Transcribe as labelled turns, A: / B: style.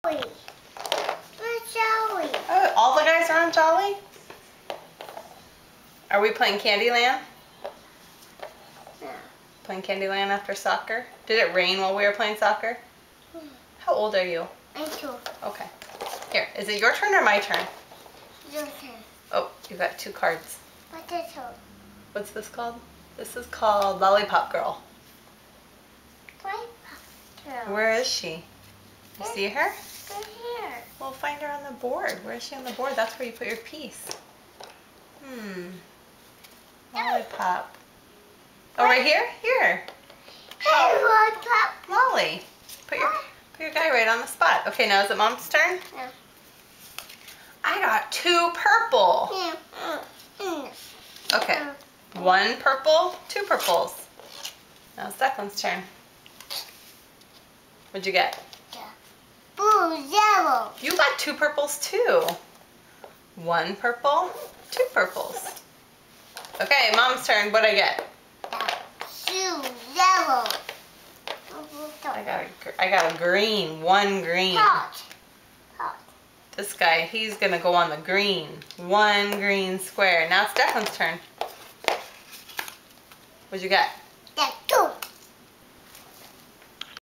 A: Jolly. Where's Jolly?
B: Oh, all the guys are on Jolly? Are we playing Candyland?
A: Yeah.
B: Playing Candyland after soccer? Did it rain while we were playing soccer? How old are you?
A: Me too.
B: Okay. Here, is it your turn or my turn?
A: Your turn.
B: Oh, you got 2 cards.
A: Potato.
B: What's this called? This is called Lollipop Girl.
A: Potato.
B: Where is she? You see her?
A: Right here.
B: We'll find her on the board. Where is she on the board? That's where you put your piece. Lollipop. Oh, right here? Here.
A: Hey, Lollipop.
B: Molly. Put your guy right on the spot. Okay, now is it Mom's turn?
A: Yeah.
B: I got 2 purple.
A: Yeah.
B: Okay. 1 purple, 2 purples. Now it's Declan's turn. What'd you get?
A: Blue, yellow.
B: You got 2 purples too. 1 purple, 2 purples. Okay, Mom's turn. What'd I get?
A: 2 yellow.
B: I got a green. 1 green.
A: Pot.
B: This guy, he's gonna go on the green. 1 green square. Now it's Declan's turn. What'd you get?
A: 2